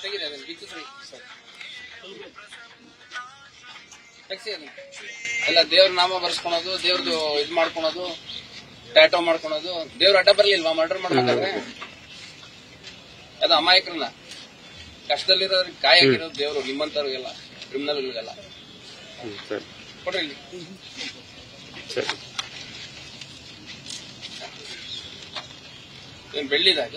ತೆಗೀರಿ ಅದನ್ನು ಬಿಚ್ಚಿಸ್ರಿ ಎಲ್ಲ ದೇವ್ರ ನಾಮ ಬರ್ಸ್ಕೊಳೋದು, ದೇವ್ರದ್ದು ಇದ್ ಮಾಡ್ಕೊಳೋದು, ಟ್ಯಾಟೋ ಮಾಡ್ಕೊಳೋದು. ದೇವ್ರ ಅಡ್ಡ ಬರ್ಲಿಲ್ವಾ ಮರ್ಡರ್ ಮಾಡ್ಬೇಕಾದ್ರೆ? ಅದು ಅಮಾಯಕರನ್ನ ಕಷ್ಟದಲ್ಲಿರೋದ್ರಿಗೆ ಕಾಯಿ ಹಾಕಿರೋದು ದೇವ್ರು, ನಿಮ್ಮಂತವ್ರಿಗೆಲ್ಲ ಕ್ರಿಮಿನಲ್ಗಳಿಗೆಲ್ಲ. ಕೊಡ್ರಿ ಇಲ್ಲಿ. ಏನ್ ಬೆಳ್ಳಿದಾಗ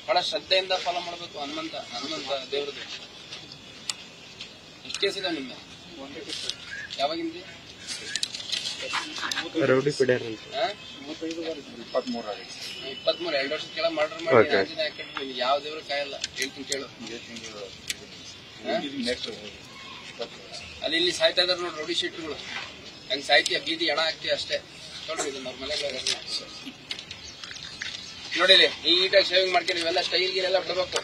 ಬಹಳ ಶ್ರದ್ಧೆಯಿಂದ ಫಾಲೋ ಮಾಡ್ಬೇಕು. ಹನುಮಂತ ದೇವ್ರದ್ದು ಎಷ್ಟು ಕೇಸ್ ಇದೆ ನಿಮ್ಮ? ಯಾವಾಗಿಂದ? 23 2 ವರ್ಷದ ಕೆಳ ಮರ್ಡರ್ ಮಾಡಿ ಯಾವ ದೇವ್ರು ಕಾಯಲ್ಲ. ಹೇಳ್ತೀನಿ ಕೇಳು. ಅಲ್ಲಿ ಇಲ್ಲಿ ಸಾಯ್ತಾ ಇದಾರೆ ನೋಡಿ ರೌಡಿ ಶೀಟ್ಗಳು. ಹಂಗೆ ಸಾಯ್ತೀಯ, ಬೀದಿ ಎಣ ಹಾಕ್ತೀಯ ಅಷ್ಟೇ. ನೋಡ್ರಿ ಇದನ್ನ ಅವ್ರ ಮನೆಗೆ ನೋಡಿ, ನೀಟಾಗಿ ಶೇವಿಂಗ್ ಮಾಡ್ಕೊಂಡು ಇವೆಲ್ಲ ಸ್ಟೈಲ್ ಗಿಲೆಲ್ಲ ಬಿಡಬೇಕು.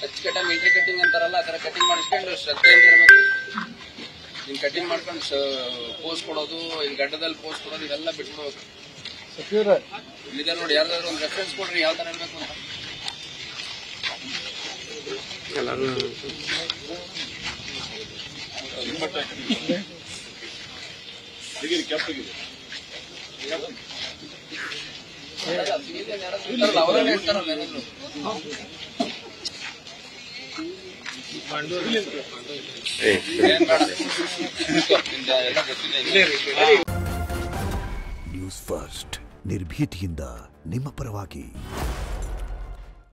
ಅಚ್ಚುಕಟ್ಟ ಮಿಲ್ಟ್ರಿ ಕಟಿಂಗ್ ಅಂತಾರಲ್ಲ, ಆ ತರ ಕಟಿಂಗ್ ಮಾಡಿಸ್ಕೊಂಡು ಶ್ರದ್ಧೆಯಿಂದ ಇರಬೇಕು. ನಿನ್ ಕಟಿಂಗ್ ಮಾಡ್ಕೊಂಡು ಪೋಸ್ ಕೊಡೋದು, ಇಲ್ಲಿ ಗಡ್ಡದಲ್ಲಿ ಪೋಸ್ ಕೊಡೋದು, ಇವೆಲ್ಲ ಬಿಟ್ಬಿಡ್ಬೇಕು. ಇಲ್ಲಿದೆ ನೋಡಿ, ಯಾವ್ದಾದ್ರು ಒಂದು ರೆಫರೆನ್ಸ್ ಕೊಡ್ರಿ ಯಾವ ತರ ಇರ್ಬೇಕು ಅಂತ. ಅವರೇ ಇರ್ತಾರಲ್ಲ ಏನಾದ್ರು. ನ್ಯೂಸ್ ಫಸ್ಟ್ ನಿರ್ಭೀತಿಯಿಂದ ನಿಮ್ಮ ಪರವಾಗಿ.